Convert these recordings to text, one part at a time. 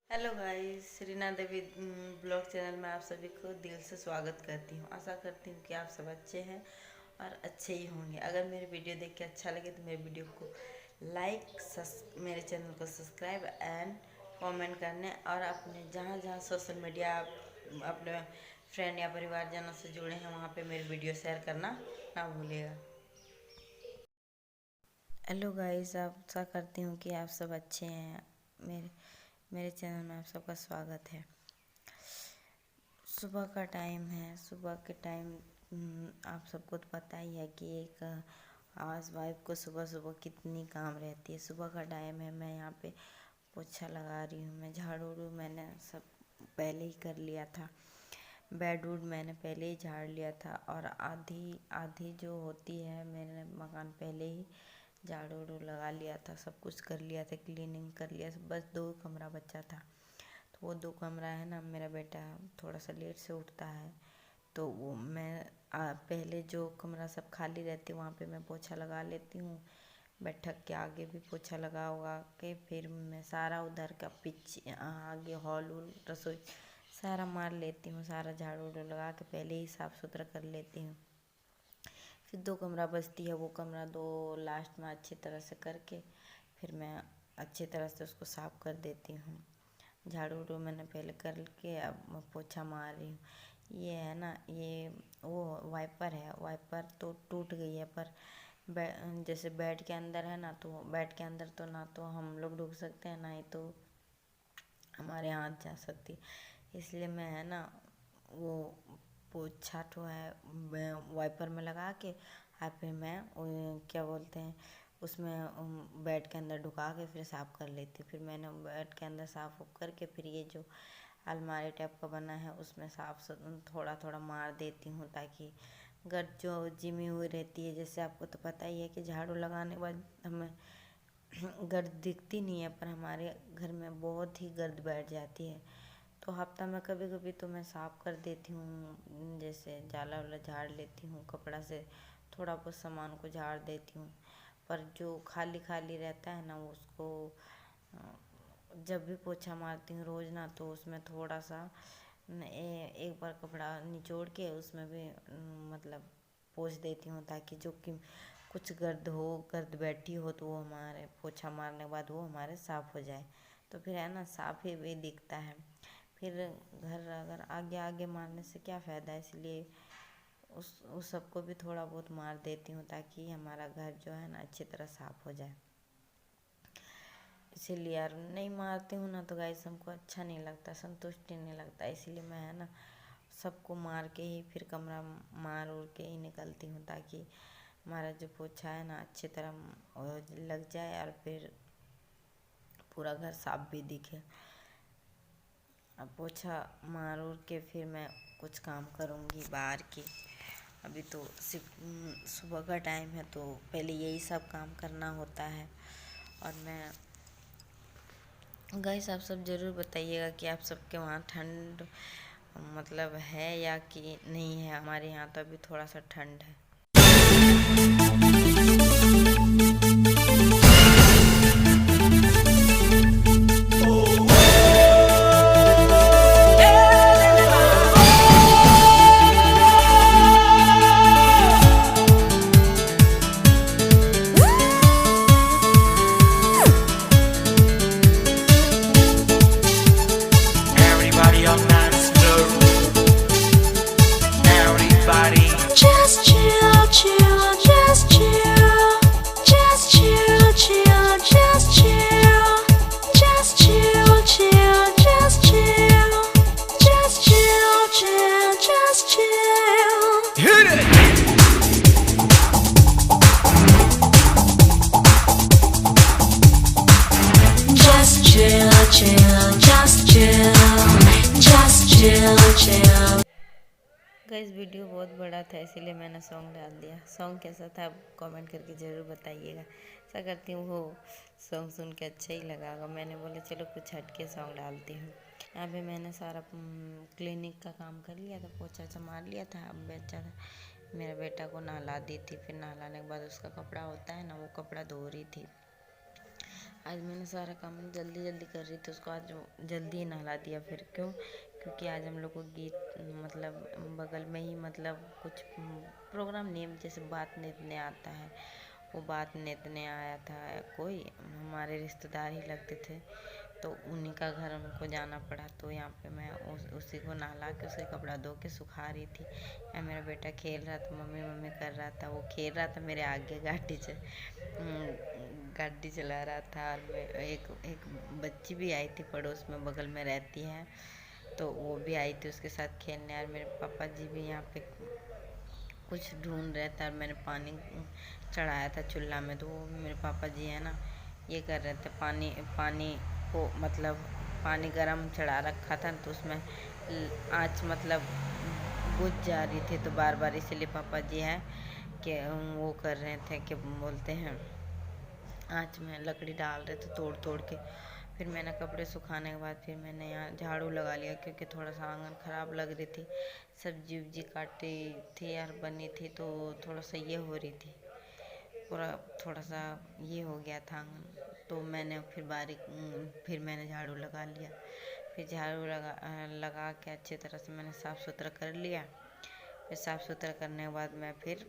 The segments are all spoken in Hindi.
हेलो गाइस, रीना देवी ब्लॉग चैनल में आप सभी को दिल से स्वागत करती हूँ। आशा करती हूँ कि आप सब अच्छे हैं और अच्छे ही होंगे। अगर मेरे वीडियो देख के अच्छा लगे तो मेरे वीडियो को मेरे चैनल को सब्सक्राइब एंड कमेंट करने और अपने जहाँ जहाँ सोशल मीडिया आप अपने फ्रेंड या परिवारजनों से जुड़े हैं वहाँ पे मेरे वीडियो शेयर करना ना भूलिएगा। हेलो गाइस, आशा करती हूँ कि आप सब अच्छे हैं। मेरे मेरे चैनल में आप सबका स्वागत है। सुबह का टाइम है। सुबह के टाइम आप सबको तो पता ही है कि एक हाउस वाइफ को सुबह सुबह कितनी काम रहती है। सुबह का टाइम है, मैं यहाँ पे पोछा लगा रही हूँ। मैं झाड़ू मैंने सब पहले ही कर लिया था। बेड वुड मैंने पहले ही झाड़ लिया था और आधी आधी जो होती है मैंने मकान पहले ही झाड़ू लगा लिया था। सब कुछ कर लिया था, क्लीनिंग कर लिया। बस 2 कमरा बचा था। तो वो 2 कमरा है ना, मेरा बेटा थोड़ा सा लेट से उठता है तो वो मैं पहले जो कमरा सब खाली रहती है वहाँ पे मैं पोछा लगा लेती हूँ। बैठक के आगे भी पोछा लगा उगा के फिर मैं सारा उधर का पीछे आगे हॉल वॉल रसोई सारा मार लेती हूँ। सारा झाड़ू लगा के पहले ही साफ़ सुथरा कर लेती हूँ। फिर 2 कमरा बचती है, वो कमरा 2 लास्ट में अच्छी तरह से करके फिर मैं अच्छी तरह से उसको साफ़ कर देती हूँ। झाड़ू मैंने पहले करके अब मैं पोछा मार रही हूँ। ये है ना, ये वो वाइपर है। वाइपर तो टूट गई है, पर जैसे बेड के अंदर है ना, तो बेड के अंदर तो ना तो हम लोग ढुक सकते हैं ना ही तो हमारे हाथ जा सकती। इसलिए मैं है ना वो पोछा तो है वाइपर में लगा के फिर मैं क्या बोलते हैं उसमें बेड के अंदर ढुका के फिर साफ़ कर लेती हूँ। फिर मैंने बेड के अंदर साफ़ करके फिर ये जो अलमारी टाइप का बना है उसमें साफ थोड़ा थोड़ा मार देती हूँ ताकि गर्द जो जिमी हुई रहती है। जैसे आपको तो पता ही है कि झाड़ू लगाने के बाद हमें गर्द दिखती नहीं है, पर हमारे घर में बहुत ही गर्द बैठ जाती है। तो हफ्ता में कभी कभी तो मैं साफ़ कर देती हूँ, जैसे जाला वाला झाड़ लेती हूँ, कपड़ा से थोड़ा बहुत सामान को झाड़ देती हूँ। पर जो खाली खाली रहता है ना उसको जब भी पोछा मारती हूँ रोज़ ना, तो उसमें थोड़ा सा एक बार कपड़ा निचोड़ के उसमें भी मतलब पोंछ देती हूँ ताकि जो कि कुछ गर्द बैठी हो तो वो हमारे पोछा मारने के बाद वो हमारे साफ़ हो जाए। तो फिर है ना साफ़ ही भी दिखता है। फिर घर अगर आगे आगे मारने से क्या फ़ायदा है, इसलिए उस सबको भी थोड़ा बहुत मार देती हूँ ताकि हमारा घर जो है ना अच्छी तरह साफ़ हो जाए। इसीलिए यार नहीं मारती हूँ ना तो गाइस हमको अच्छा नहीं लगता, संतुष्टि नहीं लगता। इसीलिए मैं है ना सबको मार के ही फिर कमरा मार उड़ के ही निकलती हूँ ताकि हमारा जो पोछा है ना अच्छी तरह लग जाए और फिर पूरा घर साफ भी दिखे। अब पोछा मार उड़ के फिर मैं कुछ काम करूँगी बाहर की। अभी तो सिर्फ सुबह का टाइम है तो पहले यही सब काम करना होता है। और मैं गाइस आप सब ज़रूर बताइएगा कि आप सबके वहाँ ठंड मतलब है या कि नहीं है। हमारे यहाँ तो अभी थोड़ा सा ठंड है। Everybody on dance floor. Everybody. Just chill, chill, just chill. Just chill, chill, just chill. Just chill, chill, just chill. Just chill, chill, just chill. Hit it. Just chill, chill, just chill. Just chill, chill. Guys video बहुत बड़ा था इसीलिए मैंने सॉन्ग डाल दिया। सॉन्ग कैसा था आप कमेंट करके ज़रूर बताइएगा। ऐसा करती हूँ वो सॉन्ग सुन के अच्छा ही लगा होगा। मैंने बोला चलो कुछ हटके सॉन्ग डालती हूँ। यहाँ पे मैंने सारा क्लिनिक का काम कर लिया था, पोछा वोछा मार लिया था। अब बच्चा था मेरा बेटा को नहला दी थी। फिर नहलाने के बाद उसका कपड़ा होता है ना वो कपड़ा धो रही थी। आज मैंने सारा काम जल्दी जल्दी कर रही थी, उसको आज जल्दी ही नहला दिया। फिर क्यों? क्योंकि आज हम लोग को गीत मतलब बगल में ही मतलब कुछ प्रोग्राम नेम जैसे बात नेतने आता है, वो बात नेतने आया था। कोई हमारे रिश्तेदार ही लगते थे, तो उन्हीं का घर हमको जाना पड़ा। तो यहाँ पे मैं उसी को नहला के उसके कपड़ा धो के सुखा रही थी। या मेरा बेटा खेल रहा था, मम्मी मम्मी कर रहा था। वो खेल रहा था मेरे आगे, गाड़ी चला रहा था। और एक बच्ची भी आई थी पड़ोस में, बगल में रहती है, तो वो भी आई थी उसके साथ खेलने। और मेरे पापा जी भी यहाँ पे कुछ ढूंढ रहे थे। और मैंने पानी चढ़ाया था चूल्हा में, तो वो मेरे पापा जी है ना, ये कर रहे थे, पानी को मतलब पानी गरम चढ़ा रखा था, तो उसमें आँच मतलब बुझ जा रही थी। तो बार बार इसलिए पापा जी है कि वो कर रहे थे, कि बोलते हैं, आँच में लकड़ी डाल रहे थे तोड़ तोड़ के। फिर मैंने कपड़े सुखाने के बाद फिर मैंने यहाँ झाड़ू लगा लिया, क्योंकि थोड़ा सा आंगन ख़राब लग रही थी। सब्जी उब्जी काटी थी यार, बनी थी, तो थोड़ा सा ये हो रही थी, पूरा थोड़ा सा ये हो गया था आंगन। तो मैंने फिर मैंने झाड़ू लगा लिया। फिर झाड़ू लगा के अच्छी तरह से मैंने साफ़ सुथरा कर लिया। फिर साफ़ सुथरा करने के बाद मैं फिर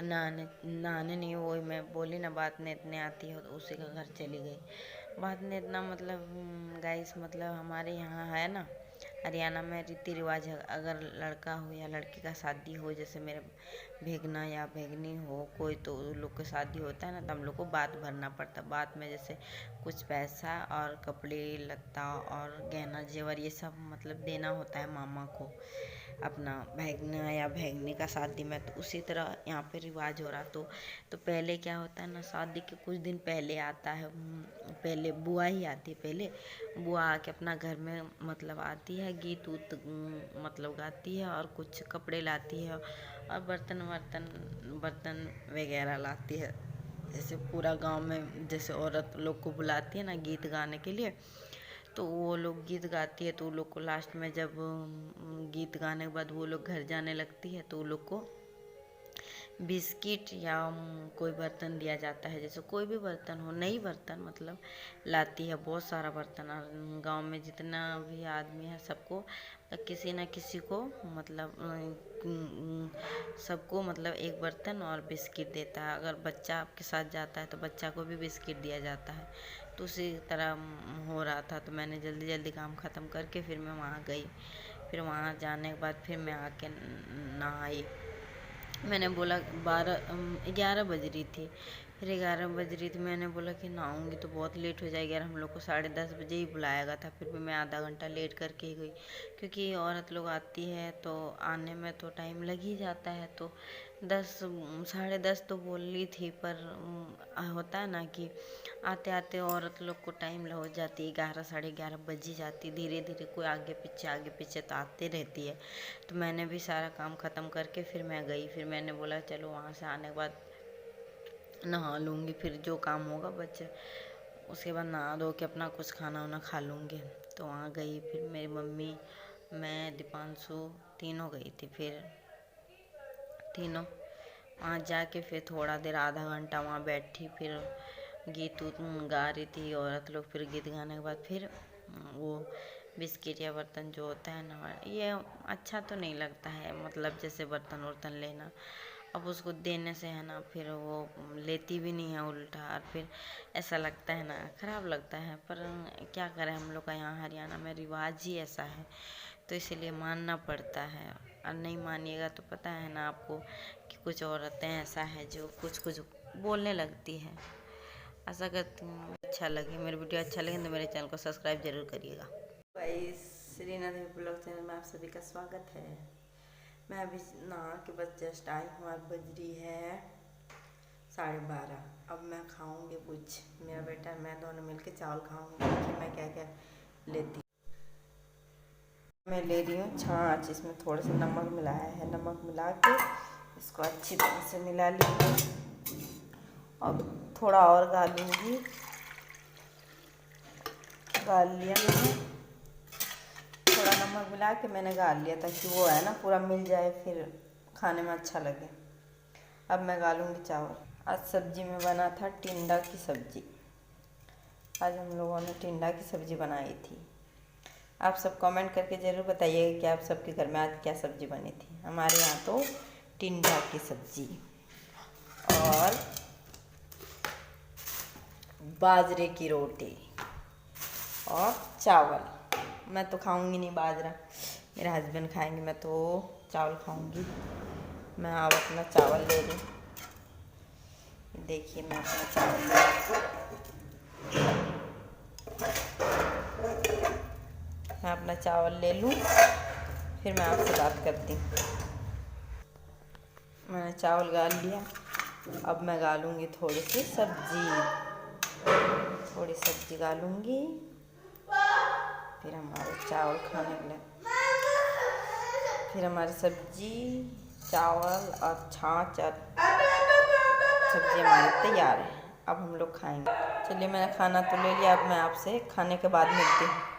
नहाने नहीं, वो मैं बोली ना बात नहीं इतने आती है, तो उसी का घर चली गई। बात नहीं इतना मतलब गाइस, मतलब हमारे यहाँ है ना हरियाणा में रीति रिवाज है, अगर लड़का हो या लड़की का शादी हो, जैसे मेरे भेगना या भेगनी हो कोई, तो उन लोग का शादी होता है ना, तो हम लोग को बात भरना पड़ता है। बात में जैसे कुछ पैसा और कपड़े लत्ता और गहना जेवर ये सब मतलब देना होता है मामा को, अपना भेगना या भेगनी का शादी में। तो उसी तरह यहाँ पे रिवाज हो रहा। तो पहले क्या होता है ना, शादी के कुछ दिन पहले आता है, पहले बुआ ही आती है। पहले बुआ आके अपना घर में मतलब आती है, गीत उत मतलब गाती है, और कुछ कपड़े लाती है, और बर्तन वगैरह लाती है। जैसे पूरा गांव में जैसे औरत लोग को बुलाती है ना गीत गाने के लिए, तो वो लोग गीत गाती है। तो वो लोग को लास्ट में जब गीत गाने के बाद वो लोग घर जाने लगती है, तो वो लोग को बिस्किट या कोई बर्तन दिया जाता है। जैसे कोई भी बर्तन हो, नई बर्तन मतलब लाती है, बहुत सारा बर्तन। और गांव में जितना भी आदमी है सबको किसी न किसी को मतलब सबको मतलब एक बर्तन और बिस्किट देता है। अगर बच्चा आपके साथ जाता है तो बच्चा को भी बिस्किट दिया जाता है। तो उसी तरह हो रहा था। तो मैंने जल्दी जल्दी काम ख़त्म करके फिर मैं वहाँ गई। फिर वहाँ जाने के बाद फिर मैं आके नहाई। मैंने बोला 11 बज रही थी। फिर 11 बज रही थी, मैंने बोला कि नहाऊंगी तो बहुत लेट हो जाएगी। यार हम लोग को 10:30 बजे ही बुलाया गया था, फिर भी मैं आधा घंटा लेट करके ही गई, क्योंकि औरत लोग आती है तो आने में तो टाइम लग ही जाता है। तो 10 10:30 तो बोल ली थी, पर होता है ना कि आते आते औरत लोग को टाइम हो जाती है, 11 11:30 बज ही जाती। धीरे धीरे कोई आगे पीछे तो आते रहती है। तो मैंने भी सारा काम ख़त्म करके फिर मैं गई। फिर मैंने बोला चलो वहाँ से आने के बाद नहा लूँगी, फिर जो काम होगा बच्चे उसके बाद नहा धो के अपना कुछ खाना वाना खा लूँगी। तो वहाँ गई, फिर मेरी मम्मी, मैं, दीपांशु तीनों गई थी। फिर तीनों वहाँ जाके फिर थोड़ा देर आधा घंटा वहाँ बैठी, फिर गीत उत गा रही थी औरत लोग। फिर गीत गाने के बाद फिर वो बिस्किट या बर्तन जो होता है ना, ये अच्छा तो नहीं लगता है, मतलब जैसे बर्तन वर्तन लेना, अब उसको देने से है ना फिर वो लेती भी नहीं है उल्टा, और फिर ऐसा लगता है ना ख़राब लगता है। पर क्या करें, हम लोग का यहाँ हरियाणा में रिवाज ही ऐसा है, तो इसीलिए मानना पड़ता है। और नहीं मानिएगा तो पता है ना आपको कि कुछ औरतें ऐसा है जो कुछ कुछ बोलने लगती है। आशा करती हूँ अच्छा लगे, मेरी वीडियो अच्छा लगे तो मेरे चैनल को सब्सक्राइब जरूर करिएगा। भाई रीना देवी ब्लॉग चैनल में आप सभी का स्वागत है। मैं अभी नहा के बस जस्ट आई हूँ, और बज रही है 12:30। अब मैं खाऊंगी कुछ, मेरा बेटा मैं दोनों मिलके चावल खाऊंगी। देखिए मैं क्या क्या लेती हूँ। मैं ले रही हूँ छाछ, इसमें थोड़ा सा नमक मिलाया है, नमक मिला के इसको अच्छी तरह से मिला लूँगी, और थोड़ा और गालूँगी। गाल लिया मैंने, थोड़ा नमक मिला के मैंने गाल लिया ताकि वो है ना पूरा मिल जाए, फिर खाने में अच्छा लगे। अब मैं गालूँगी चावल। आज सब्जी में बना था टिंडा की सब्जी, आज हम लोगों ने टिंडा की सब्ज़ी बनाई थी। आप सब कमेंट करके ज़रूर बताइएगा कि आप सबके घर में आज क्या सब्ज़ी बनी थी। हमारे यहाँ तो टिंडा की सब्ज़ी और बाजरे की रोटी और चावल। मैं तो खाऊंगी नहीं बाजरा, मेरे हस्बैंड खाएंगे, मैं तो चावल खाऊंगी। मैं अब अपना चावल ले लूँ। देखिए मैं अपना चावल मैं अपना चावल ले लूँ, फिर मैं आपसे बात करती हूँ। मैंने चावल गाल लिया, अब मैं गालूँगी थोड़ी सी सब्जी गालूँगी, फिर हमारे चावल खाने के लिए, फिर हमारी सब्जी, चावल और छाछ और सब्जी हमारी तैयार है। अब हम लोग खाएंगे। चलिए मैंने खाना तो ले लिया, अब मैं आपसे खाने के बाद मिलती हूँ।